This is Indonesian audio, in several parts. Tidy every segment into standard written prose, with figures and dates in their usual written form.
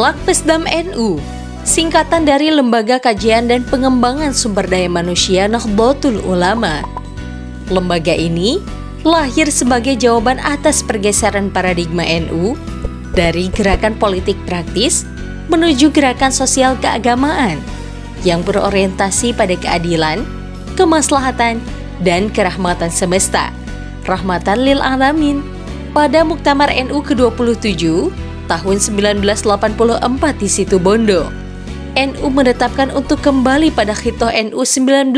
Lakpesdam NU, singkatan dari Lembaga Kajian dan Pengembangan Sumber Daya Manusia Nahdlatul Ulama. Lembaga ini lahir sebagai jawaban atas pergeseran paradigma NU dari gerakan politik praktis menuju gerakan sosial keagamaan yang berorientasi pada keadilan, kemaslahatan, dan kerahmatan semesta, rahmatan lil alamin. Pada Muktamar NU ke-27 tahun 1984 di Situbondo, NU menetapkan untuk kembali pada Khitoh NU 1926,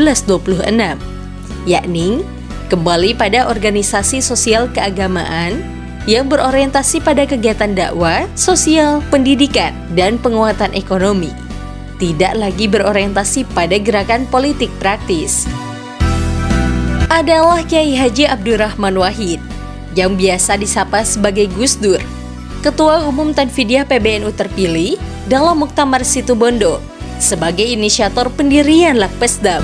yakni kembali pada organisasi sosial keagamaan yang berorientasi pada kegiatan dakwah, sosial, pendidikan, dan penguatan ekonomi. Tidak lagi berorientasi pada gerakan politik praktis. Adalah Kiai Haji Abdurrahman Wahid, yang biasa disapa sebagai Gus Dur, Ketua Umum Tanfidiyah PBNU terpilih dalam Muktamar Situbondo sebagai inisiator pendirian Lakpesdam.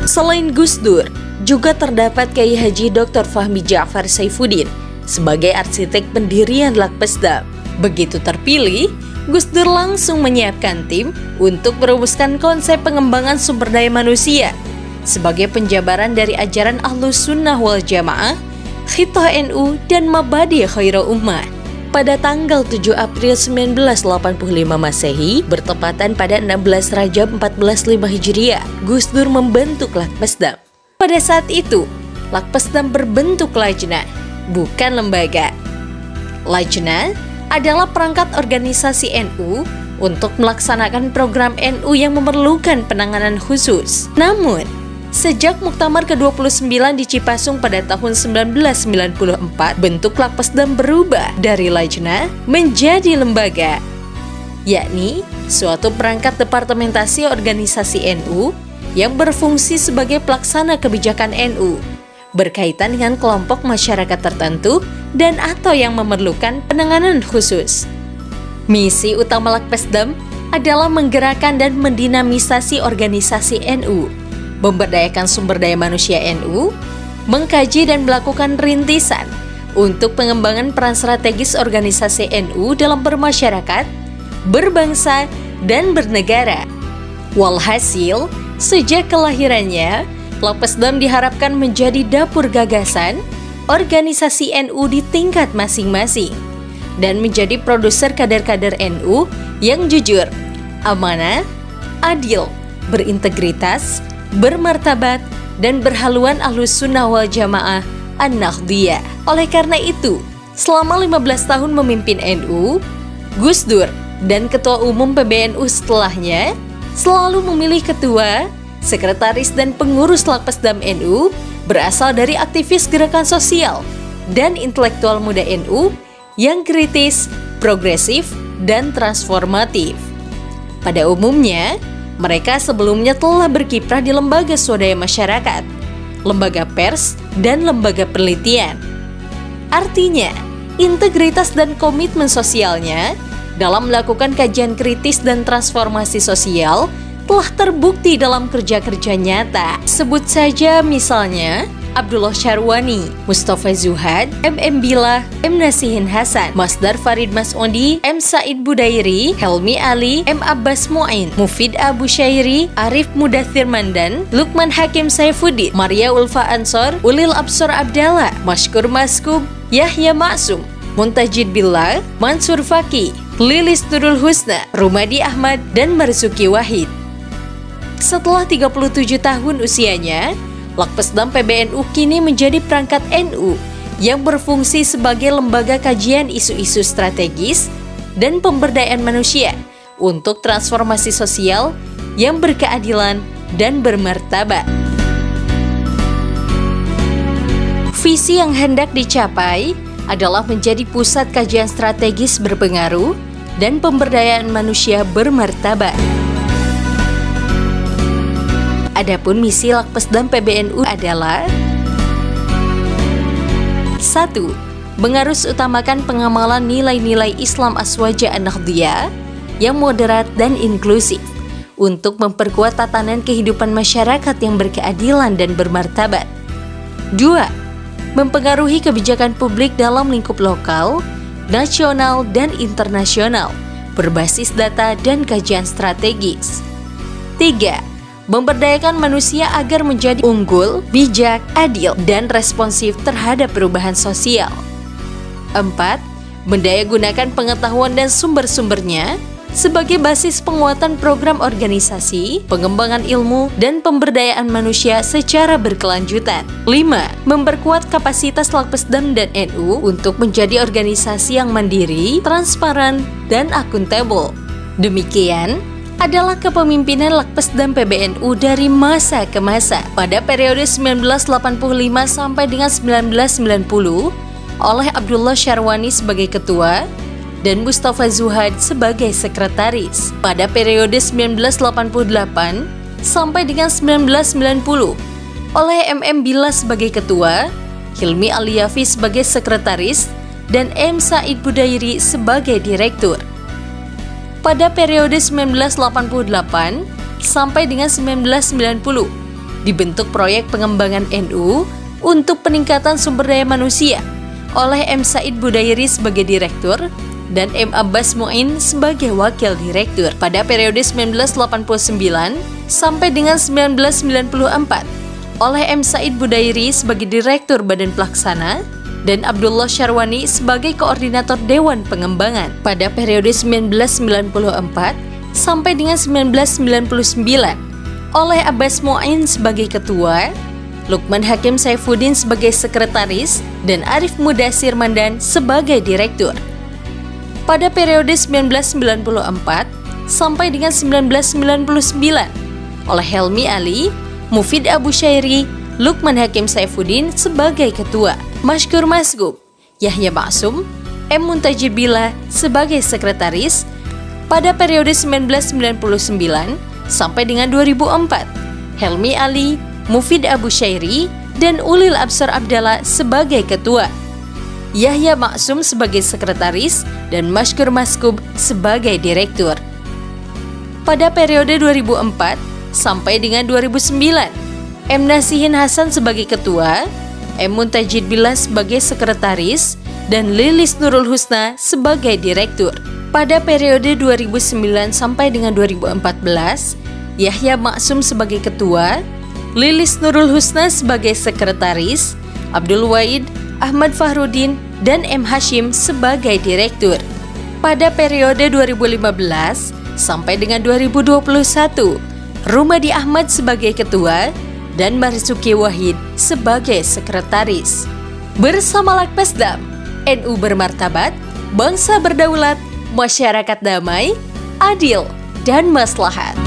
Selain Gus Dur, juga terdapat Kiai Haji Dr. Fahmi Ja'far Saifuddin sebagai arsitek pendirian Lakpesdam. Begitu terpilih, Gus Dur langsung menyiapkan tim untuk merumuskan konsep pengembangan sumber daya manusia sebagai penjabaran dari ajaran Ahlus Sunnah wal Jamaah, Khitoh NU, dan Mabadi Khairul Ummah. Pada tanggal 7 April 1985 Masehi, bertepatan pada 16 Rajab 1405 Hijriah, Gus Dur membentuk Lakpesdam. Pada saat itu, Lakpesdam berbentuk lajnah, bukan lembaga. Lajnah adalah perangkat organisasi NU untuk melaksanakan program NU yang memerlukan penanganan khusus. Namun, sejak Muktamar ke-29 di Cipasung pada tahun 1994, bentuk Lakpesdam berubah dari lajnah menjadi lembaga, yakni suatu perangkat departementasi organisasi NU yang berfungsi sebagai pelaksana kebijakan NU, berkaitan dengan kelompok masyarakat tertentu dan atau yang memerlukan penanganan khusus. Misi utama Lakpesdam adalah menggerakkan dan mendinamisasi organisasi NU, memberdayakan sumber daya manusia NU, mengkaji dan melakukan rintisan untuk pengembangan peran strategis organisasi NU dalam bermasyarakat, berbangsa, dan bernegara. Walhasil, sejak kelahirannya, Lakpesdam diharapkan menjadi dapur gagasan organisasi NU di tingkat masing-masing dan menjadi produser kader-kader NU yang jujur, amanah, adil, berintegritas, bermartabat, dan berhaluan Ahlus Sunnah wal Jamaah An-Nahdliyah. Oleh karena itu, selama 15 tahun memimpin NU, Gus Dur dan Ketua Umum PBNU setelahnya selalu memilih ketua, sekretaris, dan pengurus Lakpesdam NU berasal dari aktivis gerakan sosial dan intelektual muda NU yang kritis, progresif, dan transformatif. Pada umumnya, mereka sebelumnya telah berkiprah di lembaga swadaya masyarakat, lembaga pers, dan lembaga penelitian. Artinya, integritas dan komitmen sosialnya dalam melakukan kajian kritis dan transformasi sosial telah terbukti dalam kerja-kerja nyata. Sebut saja misalnya Abdullah Syarwani, Mustafa Zuhad, M. Billah, M. Nasihin Hasan, Masdar Farid Mas'udi, M. Said Budairi, Helmi Ali, M. Abbas Mu'in, Mufid Abu Syairi, Arif Mudathir Mandan, Lukman Hakim Saifuddin, Maria Ulfa Ansor, Ulil Absor Abdallah, Mashkur Maskub, Yahya Ma'sum, Muntajid Billah, Mansur Faki, Lilis Nurul Husna, Rumadi Ahmad, dan Marzuki Wahid. Setelah 37 tahun usianya, Lakpesdam PBNU kini menjadi perangkat NU yang berfungsi sebagai lembaga kajian isu-isu strategis dan pemberdayaan manusia untuk transformasi sosial yang berkeadilan dan bermartabat. Visi yang hendak dicapai adalah menjadi pusat kajian strategis berpengaruh dan pemberdayaan manusia bermartabat. Adapun misi Lakpesdam PBNU adalah 1. Mengarus utamakan pengamalan nilai-nilai Islam Aswaja An-Nahdliyah yang moderat dan inklusif untuk memperkuat tatanan kehidupan masyarakat yang berkeadilan dan bermartabat. 2. Mempengaruhi kebijakan publik dalam lingkup lokal nasional dan internasional, berbasis data dan kajian strategis. 3. Memberdayakan manusia agar menjadi unggul, bijak, adil, dan responsif terhadap perubahan sosial. 4. Mendayagunakan pengetahuan dan sumber-sumbernya sebagai basis penguatan program organisasi, pengembangan ilmu, dan pemberdayaan manusia secara berkelanjutan. 5. Memperkuat kapasitas Lakpesdam dan NU untuk menjadi organisasi yang mandiri, transparan, dan akuntabel. Demikian adalah kepemimpinan Lakpesdam PBNU dari masa ke masa pada periode 1985 sampai dengan 1990 oleh Abdullah Syarwani sebagai ketua dan Mustafa Zuhad sebagai sekretaris. Pada periode 1988 sampai dengan 1990 oleh MM Bila sebagai ketua, Hilmi Aliafi sebagai sekretaris, dan M. Said Budairi sebagai direktur. Pada periode 1988 sampai dengan 1990 dibentuk proyek pengembangan NU untuk peningkatan sumber daya manusia oleh M. Said Budairi sebagai direktur dan M. Abbas Muin sebagai wakil direktur. Pada periode 1989 sampai dengan 1994 oleh M. Said Budairi sebagai direktur Badan Pelaksana dan Abdullah Syarwani sebagai koordinator Dewan Pengembangan. Pada periode 1994 sampai dengan 1999 oleh Abbas Muin sebagai ketua, Lukman Hakim Saifuddin sebagai sekretaris, dan Arif Mudasir Mandan sebagai direktur. Pada periode 1994 sampai dengan 1999 oleh Helmi Ali, Mufid Abu Syairi, Lukman Hakim Saifuddin sebagai ketua, Mashkur Masgub, Yahya Maksum, M. Muntajir Bila sebagai sekretaris. Pada periode 1999 sampai dengan 2004, Helmi Ali, Mufid Abu Syairi, dan Ulil Absar Abdallah sebagai ketua, Yahya Maksum sebagai sekretaris, dan Mashkur Masgub sebagai direktur. Pada periode 2004 sampai dengan 2009, M. Nasihin Hasan sebagai ketua, M. Muntajid Bila sebagai sekretaris, dan Lilis Nurul Husna sebagai direktur. Pada periode 2009 sampai dengan 2014, Yahya Maksum sebagai ketua, Lilis Nurul Husna sebagai sekretaris, Abdul Wahid, Ahmad Fahrudin, dan M. Hashim sebagai direktur. Pada periode 2015 sampai dengan 2021, Rumadi Ahmad sebagai ketua dan Marzuki Wahid sebagai sekretaris. Bersama Lakpesdam, NU bermartabat, bangsa berdaulat, masyarakat damai, adil, dan maslahat.